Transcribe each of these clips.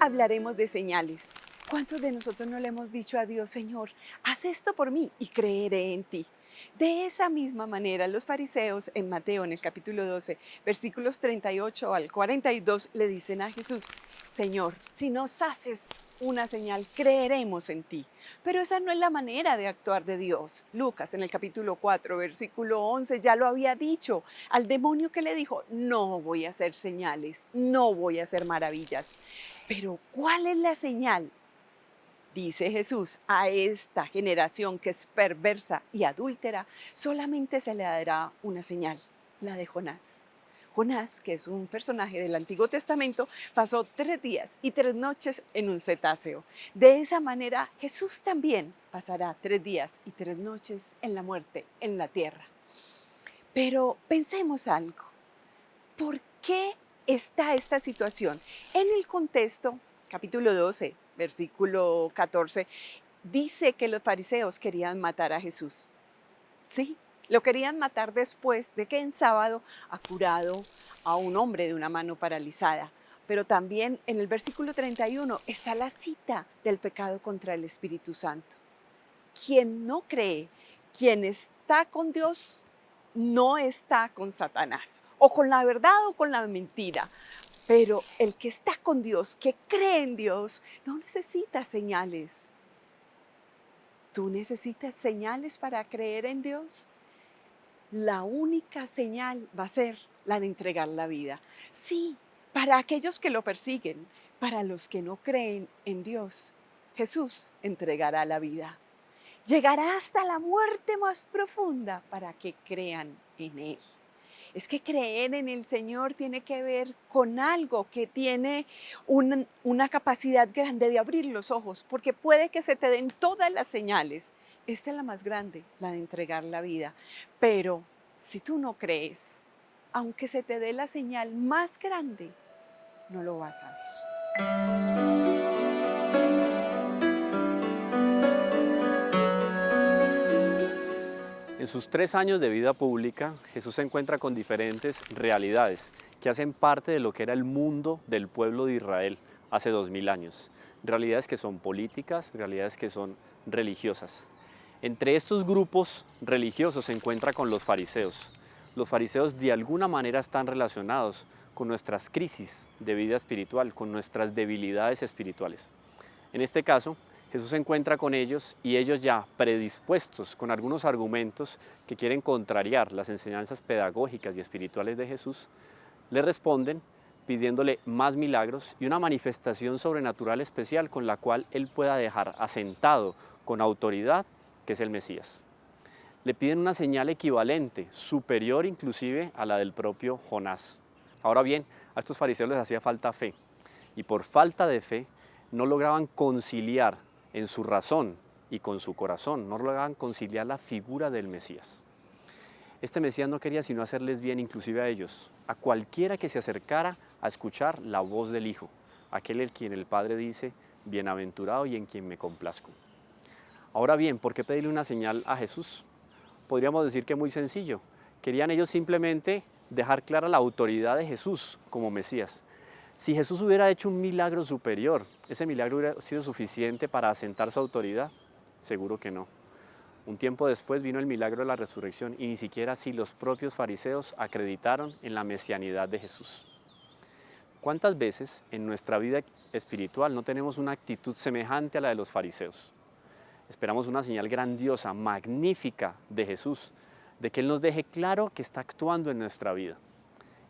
hablaremos de señales. ¿Cuántos de nosotros no le hemos dicho a Dios, Señor, haz esto por mí y creeré en ti? De esa misma manera, los fariseos en Mateo, en el capítulo 12, versículos 38 al 42, le dicen a Jesús, Señor, si nos haces una señal, creeremos en ti. Pero esa no es la manera de actuar de Dios. Lucas, en el capítulo 4, versículo 11, ya lo había dicho al demonio que le dijo, no voy a hacer señales, no voy a hacer maravillas. Pero ¿cuál es la señal? Dice Jesús, a esta generación que es perversa y adúltera, solamente se le dará una señal, la de Jonás. Jonás, que es un personaje del Antiguo Testamento, pasó 3 días y 3 noches en un cetáceo. De esa manera, Jesús también pasará 3 días y 3 noches en la muerte, en la tierra. Pero pensemos algo, ¿por qué está esta situación? En el contexto, capítulo 12, versículo 14, dice que los fariseos querían matar a Jesús. Sí, lo querían matar después de que en sábado ha curado a un hombre de una mano paralizada. Pero también en el versículo 31 está la cita del pecado contra el Espíritu Santo. Quien no cree, quien está con Dios, no está con Satanás, o con la verdad o con la mentira. Pero el que está con Dios, que cree en Dios, no necesita señales. ¿Tú necesitas señales para creer en Dios? La única señal va a ser la de entregar la vida. Sí, para aquellos que lo persiguen, para los que no creen en Dios, Jesús entregará la vida. Llegará hasta la muerte más profunda para que crean en Él. Es que creer en el Señor tiene que ver con algo que tiene una capacidad grande de abrir los ojos, porque puede que se te den todas las señales. Esta es la más grande, la de entregar la vida. Pero si tú no crees, aunque se te dé la señal más grande, no lo vas a ver. En sus 3 años de vida pública, Jesús se encuentra con diferentes realidades que hacen parte de lo que era el mundo del pueblo de Israel hace 2000 años. Realidades que son políticas, realidades que son religiosas. Entre estos grupos religiosos se encuentra con los fariseos. Los fariseos de alguna manera están relacionados con nuestras crisis de vida espiritual, con nuestras debilidades espirituales. En este caso, Jesús se encuentra con ellos y ellos ya predispuestos con algunos argumentos que quieren contrariar las enseñanzas pedagógicas y espirituales de Jesús, le responden pidiéndole más milagros y una manifestación sobrenatural especial con la cual él pueda dejar asentado con autoridad que es el Mesías. Le piden una señal equivalente, superior inclusive a la del propio Jonás. Ahora bien, a estos fariseos les hacía falta fe y por falta de fe no lograban conciliar en su razón y con su corazón, no lograban conciliar la figura del Mesías. Este Mesías no quería sino hacerles bien inclusive a ellos, a cualquiera que se acercara a escuchar la voz del Hijo, aquel en quien el Padre dice, bienaventurado y en quien me complazco. Ahora bien, ¿por qué pedirle una señal a Jesús? Podríamos decir que muy sencillo. Querían ellos simplemente dejar clara la autoridad de Jesús como Mesías. Si Jesús hubiera hecho un milagro superior, ¿ese milagro hubiera sido suficiente para asentar su autoridad? Seguro que no. Un tiempo después vino el milagro de la resurrección y ni siquiera así los propios fariseos acreditaron en la mesianidad de Jesús. ¿Cuántas veces en nuestra vida espiritual no tenemos una actitud semejante a la de los fariseos? Esperamos una señal grandiosa, magnífica de Jesús, de que Él nos deje claro que está actuando en nuestra vida.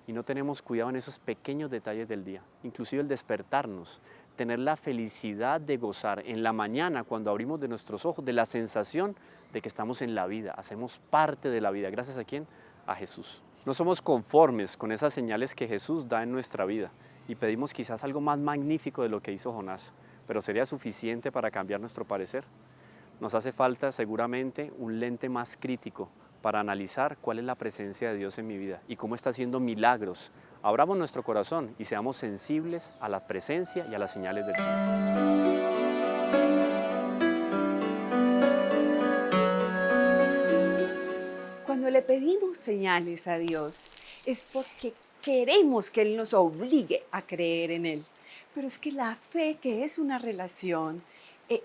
Y no tenemos cuidado en esos pequeños detalles del día, inclusive el despertarnos, tener la felicidad de gozar en la mañana cuando abrimos de nuestros ojos, de la sensación de que estamos en la vida, hacemos parte de la vida. ¿Gracias a quién? A Jesús. No somos conformes con esas señales que Jesús da en nuestra vida y pedimos quizás algo más magnífico de lo que hizo Jonás, pero ¿sería suficiente para cambiar nuestro parecer? Nos hace falta seguramente un lente más crítico para analizar cuál es la presencia de Dios en mi vida y cómo está haciendo milagros. Abramos nuestro corazón y seamos sensibles a la presencia y a las señales del Señor. Cuando le pedimos señales a Dios es porque queremos que Él nos obligue a creer en Él. Pero es que la fe, que es una relación,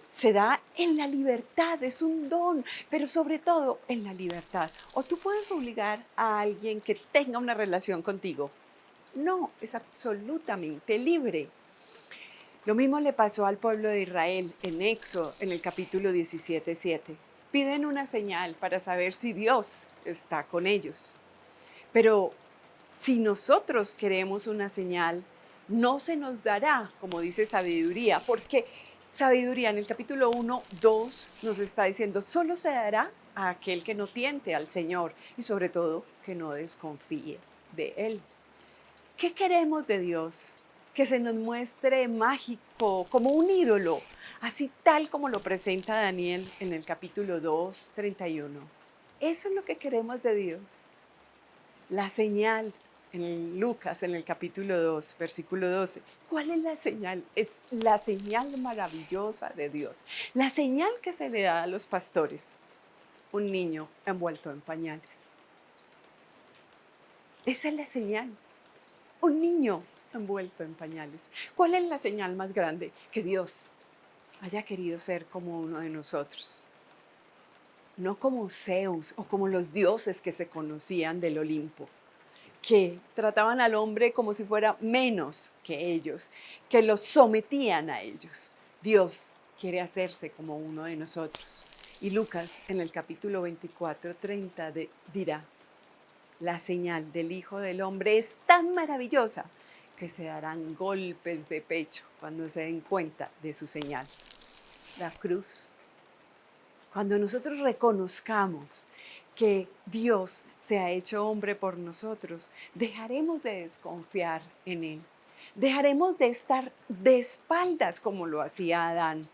se da en la libertad, es un don, pero sobre todo en la libertad. O tú puedes obligar a alguien que tenga una relación contigo. No, es absolutamente libre. Lo mismo le pasó al pueblo de Israel en Éxodo, en el capítulo 17:7. Piden una señal para saber si Dios está con ellos. Pero si nosotros queremos una señal, no se nos dará, como dice sabiduría, porque sabiduría en el capítulo 1, 2 nos está diciendo, solo se dará a aquel que no tiente al Señor y sobre todo que no desconfíe de Él. ¿Qué queremos de Dios? Que se nos muestre mágico, como un ídolo, así tal como lo presenta Daniel en el capítulo 2:31. Eso es lo que queremos de Dios. La señal en Lucas, en el capítulo 2, versículo 12. ¿Cuál es la señal? Es la señal maravillosa de Dios. La señal que se le da a los pastores. Un niño envuelto en pañales. Esa es la señal. Un niño envuelto en pañales. ¿Cuál es la señal más grande? Que Dios haya querido ser como uno de nosotros. No como Zeus o como los dioses que se conocían del Olimpo, que trataban al hombre como si fuera menos que ellos, que los sometían a ellos. Dios quiere hacerse como uno de nosotros. Y Lucas en el capítulo 24:30 dirá, la señal del Hijo del Hombre es tan maravillosa que se darán golpes de pecho cuando se den cuenta de su señal. La cruz. Cuando nosotros reconozcamos que Dios se ha hecho hombre por nosotros, dejaremos de desconfiar en Él. Dejaremos de estar de espaldas como lo hacía Adán.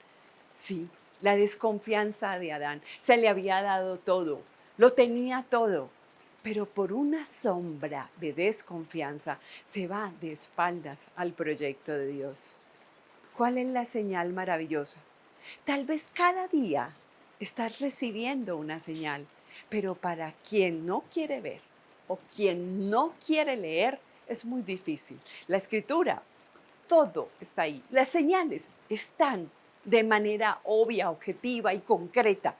Sí, la desconfianza de Adán. Se le había dado todo, lo tenía todo, pero por una sombra de desconfianza se va de espaldas al proyecto de Dios. ¿Cuál es la señal maravillosa? Tal vez cada día estás recibiendo una señal, pero para quien no quiere ver o quien no quiere leer, es muy difícil. La escritura, todo está ahí. Las señales están de manera obvia, objetiva y concreta,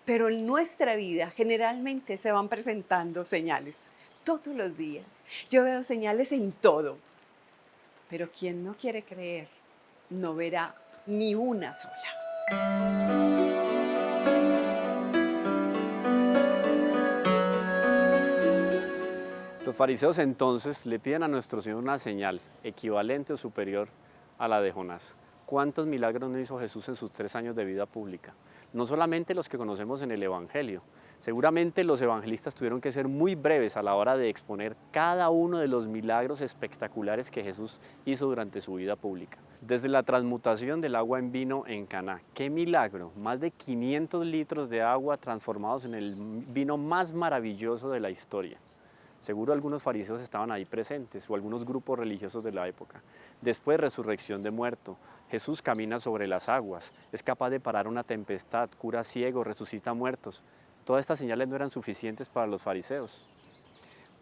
pero en nuestra vida generalmente se van presentando señales todos los días. Yo veo señales en todo, pero quien no quiere creer no verá ni una sola. Los fariseos entonces le piden a nuestro Señor una señal equivalente o superior a la de Jonás. ¿Cuántos milagros no hizo Jesús en sus 3 años de vida pública? No solamente los que conocemos en el Evangelio. Seguramente los evangelistas tuvieron que ser muy breves a la hora de exponer cada uno de los milagros espectaculares que Jesús hizo durante su vida pública. Desde la transmutación del agua en vino en Caná, ¡qué milagro! Más de 500 litros de agua transformados en el vino más maravilloso de la historia. Seguro algunos fariseos estaban ahí presentes o algunos grupos religiosos de la época. Después, resurrección de muerto. Jesús camina sobre las aguas, es capaz de parar una tempestad, cura ciegos, resucita muertos. Todas estas señales no eran suficientes para los fariseos.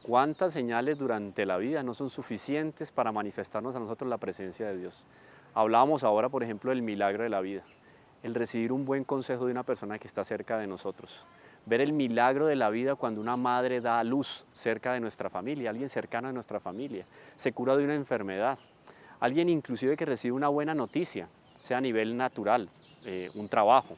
¿Cuántas señales durante la vida no son suficientes para manifestarnos a nosotros la presencia de Dios? Hablábamos ahora, por ejemplo, del milagro de la vida, el recibir un buen consejo de una persona que está cerca de nosotros. Ver el milagro de la vida cuando una madre da a luz cerca de nuestra familia, alguien cercano a nuestra familia, se cura de una enfermedad, alguien inclusive que recibe una buena noticia, sea a nivel natural, un trabajo,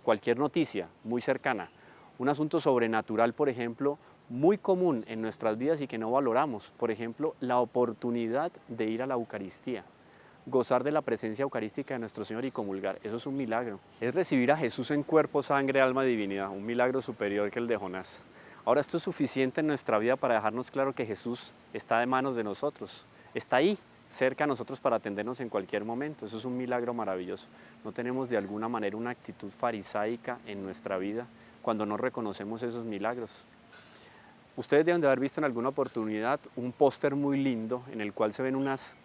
cualquier noticia muy cercana, un asunto sobrenatural, por ejemplo, muy común en nuestras vidas y que no valoramos, por ejemplo, la oportunidad de ir a la Eucaristía. Gozar de la presencia eucarística de nuestro Señor y comulgar, eso es un milagro. Es recibir a Jesús en cuerpo, sangre, alma y divinidad, un milagro superior que el de Jonás. Ahora, esto es suficiente en nuestra vida para dejarnos claro que Jesús está de manos de nosotros, está ahí, cerca a nosotros para atendernos en cualquier momento. Eso es un milagro maravilloso. No tenemos de alguna manera una actitud farisaica en nuestra vida cuando no reconocemos esos milagros. Ustedes deben de haber visto en alguna oportunidad un póster muy lindo en el cual se ven unas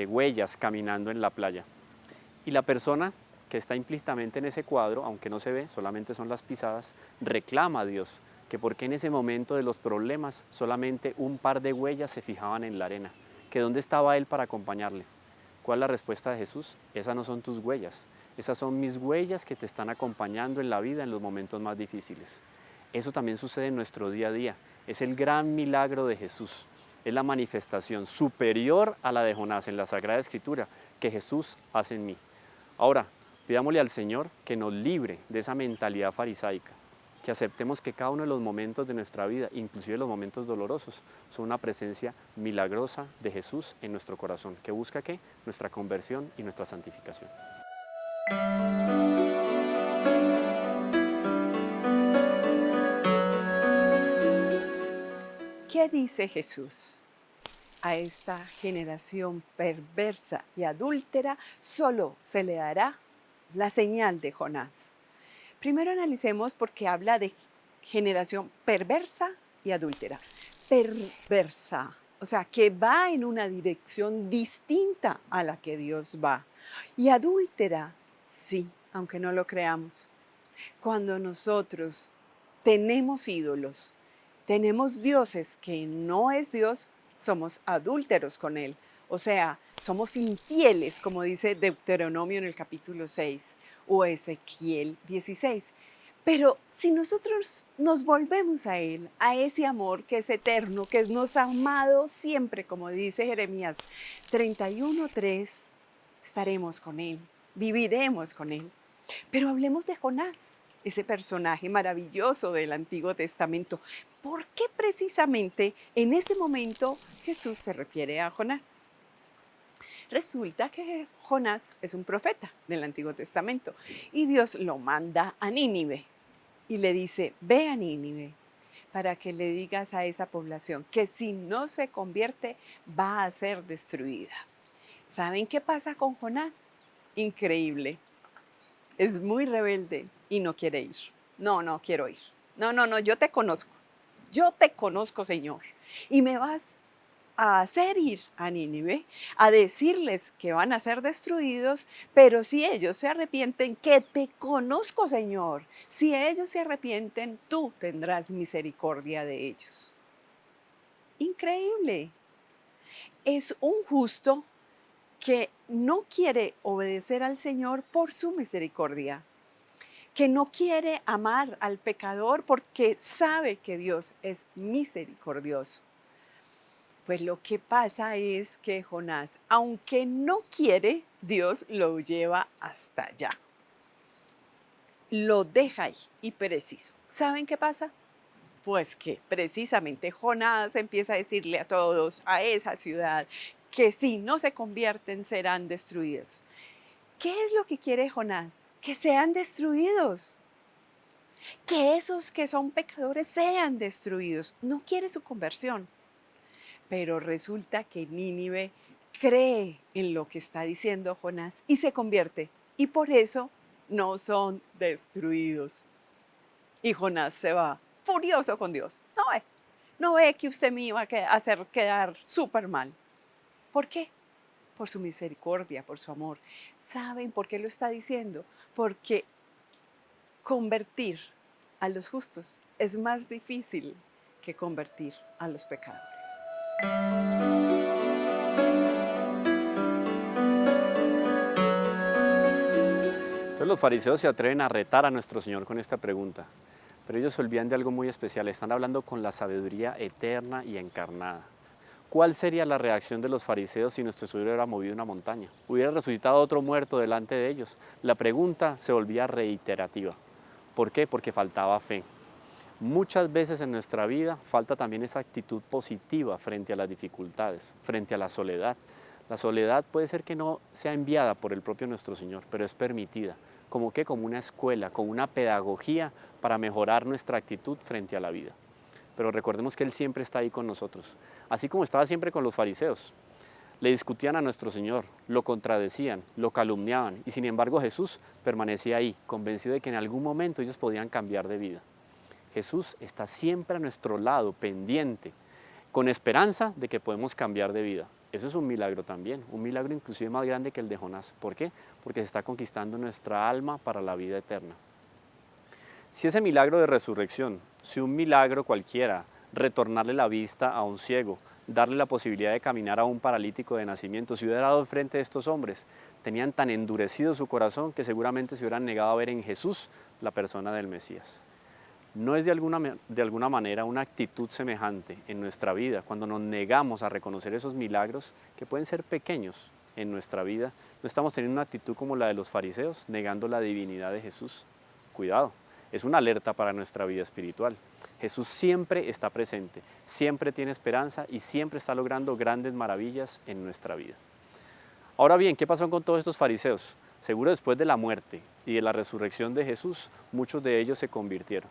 huellas caminando en la playa. Y la persona que está implícitamente en ese cuadro, aunque no se ve, solamente son las pisadas, reclama a Dios que por qué en ese momento de los problemas solamente un par de huellas se fijaban en la arena, que dónde estaba Él para acompañarle. ¿Cuál es la respuesta de Jesús? Esas no son tus huellas, esas son mis huellas que te están acompañando en la vida en los momentos más difíciles. Eso también sucede en nuestro día a día, es el gran milagro de Jesús, es la manifestación superior a la de Jonás en la Sagrada Escritura que Jesús hace en mí. Ahora, pidámosle al Señor que nos libre de esa mentalidad farisaica, que aceptemos que cada uno de los momentos de nuestra vida, inclusive los momentos dolorosos, son una presencia milagrosa de Jesús en nuestro corazón, que busca ¿qué? Nuestra conversión y nuestra santificación. ¿Qué dice Jesús? A esta generación perversa y adúltera solo se le dará la señal de Jonás. Primero analicemos por qué habla de generación perversa y adúltera. Perversa, o sea, que va en una dirección distinta a la que Dios va. Y adúltera, sí, aunque no lo creamos. Cuando nosotros tenemos ídolos, tenemos dioses que no es Dios, somos adúlteros con Él. O sea, somos infieles, como dice Deuteronomio en el capítulo 6 o Ezequiel 16. Pero si nosotros nos volvemos a Él, a ese amor que es eterno, que nos ha amado siempre, como dice Jeremías 31:3, estaremos con Él, viviremos con Él. Pero hablemos de Jonás, ese personaje maravilloso del Antiguo Testamento. ¿Por qué precisamente en este momento Jesús se refiere a Jonás? Resulta que Jonás es un profeta del Antiguo Testamento y Dios lo manda a Nínive y le dice, ve a Nínive para que le digas a esa población que si no se convierte va a ser destruida. ¿Saben qué pasa con Jonás? Increíble. Es muy rebelde y no quiere ir. No quiero ir. No, yo te conozco. Yo te conozco, Señor. Y me vas a hacer ir a Nínive, a decirles que van a ser destruidos, pero si ellos se arrepienten, que te conozco, Señor. Si ellos se arrepienten, tú tendrás misericordia de ellos. Increíble. Es un justo que no quiere obedecer al Señor por su misericordia, que no quiere amar al pecador porque sabe que Dios es misericordioso. Pues lo que pasa es que Jonás, aunque no quiere, Dios lo lleva hasta allá. Lo deja ahí y preciso. ¿Saben qué pasa? Pues que precisamente Jonás empieza a decirle a todos, a esa ciudad, que si no se convierten serán destruidos. ¿Qué es lo que quiere Jonás? Que sean destruidos. Que esos que son pecadores sean destruidos. No quiere su conversión. Pero resulta que Nínive cree en lo que está diciendo Jonás y se convierte. Y por eso no son destruidos. Y Jonás se va furioso con Dios. No ve que usted me iba a hacer quedar súper mal. ¿Por qué? Por su misericordia, por su amor. ¿Saben por qué lo está diciendo? Porque convertir a los justos es más difícil que convertir a los pecadores. Entonces los fariseos se atreven a retar a nuestro Señor con esta pregunta, pero ellos se olvidan de algo muy especial, están hablando con la sabiduría eterna y encarnada. ¿Cuál sería la reacción de los fariseos si nuestro Señor hubiera movido una montaña? Hubiera resucitado otro muerto delante de ellos. La pregunta se volvía reiterativa. ¿Por qué? Porque faltaba fe. Muchas veces en nuestra vida falta también esa actitud positiva frente a las dificultades, frente a la soledad. La soledad puede ser que no sea enviada por el propio nuestro Señor, pero es permitida. ¿Como qué? Como una escuela, como una pedagogía para mejorar nuestra actitud frente a la vida. Pero recordemos que Él siempre está ahí con nosotros, así como estaba siempre con los fariseos. Le discutían a nuestro Señor, lo contradecían, lo calumniaban, y sin embargo Jesús permanecía ahí, convencido de que en algún momento ellos podían cambiar de vida. Jesús está siempre a nuestro lado, pendiente, con esperanza de que podemos cambiar de vida. Eso es un milagro también, un milagro inclusive más grande que el de Jonás. ¿Por qué? Porque se está conquistando nuestra alma para la vida eterna. Si ese milagro de resurrección, si un milagro cualquiera, retornarle la vista a un ciego, darle la posibilidad de caminar a un paralítico de nacimiento, se hubiera dado enfrente de estos hombres. Tenían tan endurecido su corazón que seguramente se hubieran negado a ver en Jesús la persona del Mesías. ¿No es de alguna manera una actitud semejante en nuestra vida cuando nos negamos a reconocer esos milagros que pueden ser pequeños en nuestra vida? ¿No estamos teniendo una actitud como la de los fariseos, negando la divinidad de Jesús? Cuidado, es una alerta para nuestra vida espiritual. Jesús siempre está presente, siempre tiene esperanza y siempre está logrando grandes maravillas en nuestra vida. Ahora bien, ¿qué pasó con todos estos fariseos? Seguro después de la muerte y de la resurrección de Jesús, muchos de ellos se convirtieron.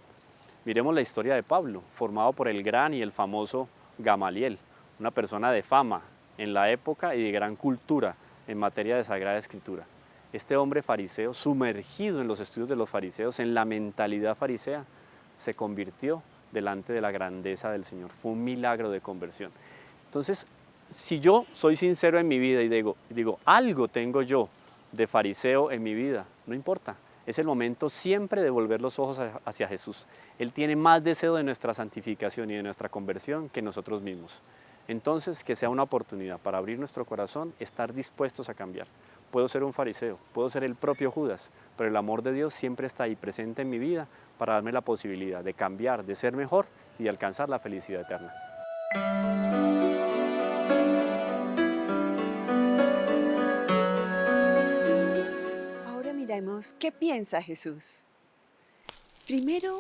Miremos la historia de Pablo, formado por el gran y el famoso Gamaliel, una persona de fama en la época y de gran cultura en materia de Sagrada Escritura. Este hombre fariseo, sumergido en los estudios de los fariseos, en la mentalidad farisea, se convirtió delante de la grandeza del Señor. Fue un milagro de conversión. Entonces, si yo soy sincero en mi vida y digo algo tengo yo de fariseo en mi vida, no importa. Es el momento siempre de volver los ojos hacia Jesús. Él tiene más deseo de nuestra santificación y de nuestra conversión que nosotros mismos. Entonces, que sea una oportunidad para abrir nuestro corazón, estar dispuestos a cambiar. Puedo ser un fariseo, puedo ser el propio Judas, pero el amor de Dios siempre está ahí presente en mi vida para darme la posibilidad de cambiar, de ser mejor y de alcanzar la felicidad eterna. Ahora miremos qué piensa Jesús. Primero,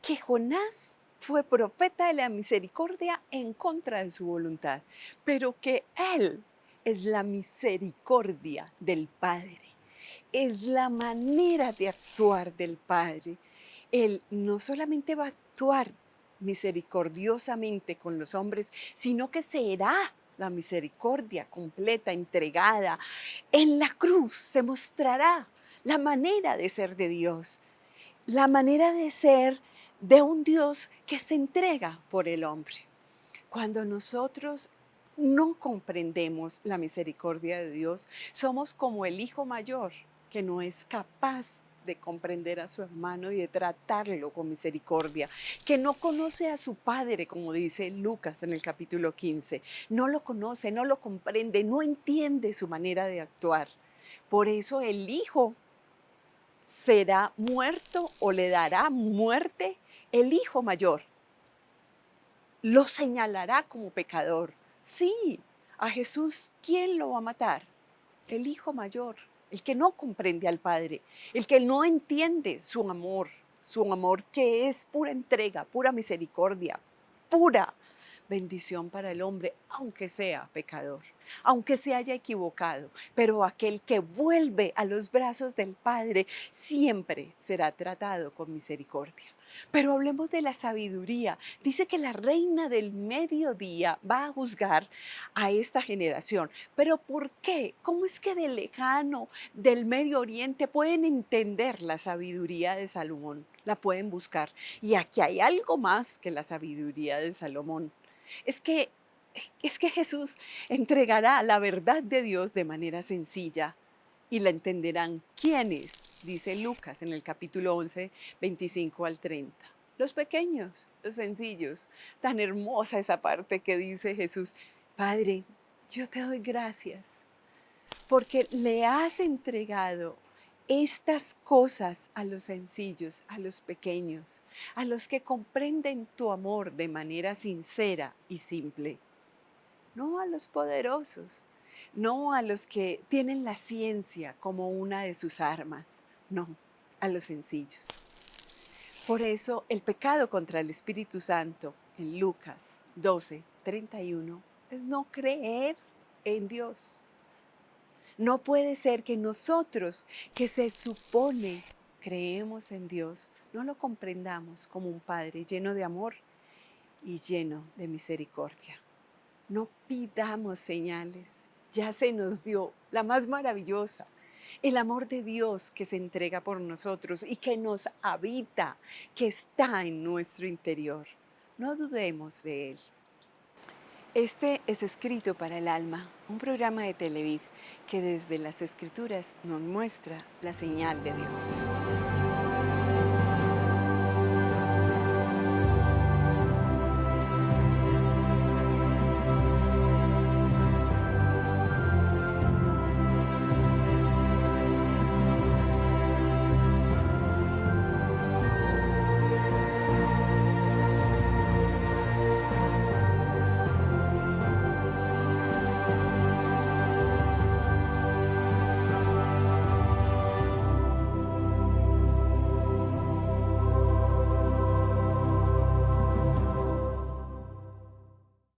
que Jonás fue profeta de la misericordia en contra de su voluntad, pero que él es la misericordia del Padre, es la manera de actuar del Padre. Él no solamente va a actuar misericordiosamente con los hombres, sino que será la misericordia completa, entregada. En la cruz se mostrará la manera de ser de Dios, la manera de ser de un Dios que se entrega por el hombre. Cuando nosotros no comprendemos la misericordia de Dios, somos como el hijo mayor que no es capaz de comprender a su hermano y de tratarlo con misericordia, que no conoce a su padre, como dice Lucas en el capítulo 15. No lo conoce, no lo comprende, no entiende su manera de actuar. Por eso el hijo será muerto o le dará muerte el hijo mayor. Lo señalará como pecador. Sí, a Jesús, ¿quién lo va a matar? El hijo mayor, el que no comprende al Padre, el que no entiende su amor que es pura entrega, pura misericordia, pura bendición para el hombre, aunque sea pecador, aunque se haya equivocado, pero aquel que vuelve a los brazos del Padre siempre será tratado con misericordia. Pero hablemos de la sabiduría. Dice que la reina del mediodía va a juzgar a esta generación. ¿Pero por qué? ¿Cómo es que de lejano, del Medio Oriente, pueden entender la sabiduría de Salomón? La pueden buscar. Y aquí hay algo más que la sabiduría de Salomón. Es que Jesús entregará la verdad de Dios de manera sencilla y la entenderán. ¿Quiénes? Dice Lucas en el capítulo 11, 25 al 30. Los pequeños, los sencillos. Tan hermosa esa parte que dice Jesús: Padre, yo te doy gracias porque le has entregado estas cosas a los sencillos, a los pequeños, a los que comprenden tu amor de manera sincera y simple. No a los poderosos, no a los que tienen la ciencia como una de sus armas, no, a los sencillos. Por eso el pecado contra el Espíritu Santo en Lucas 12, 31 es no creer en Dios. No puede ser que nosotros, que se supone creemos en Dios, no lo comprendamos como un Padre lleno de amor y lleno de misericordia. No pidamos señales, ya se nos dio la más maravillosa, el amor de Dios que se entrega por nosotros y que nos habita, que está en nuestro interior. No dudemos de Él. Este es Escrito para el Alma, un programa de Televid que desde las Escrituras nos muestra la señal de Dios.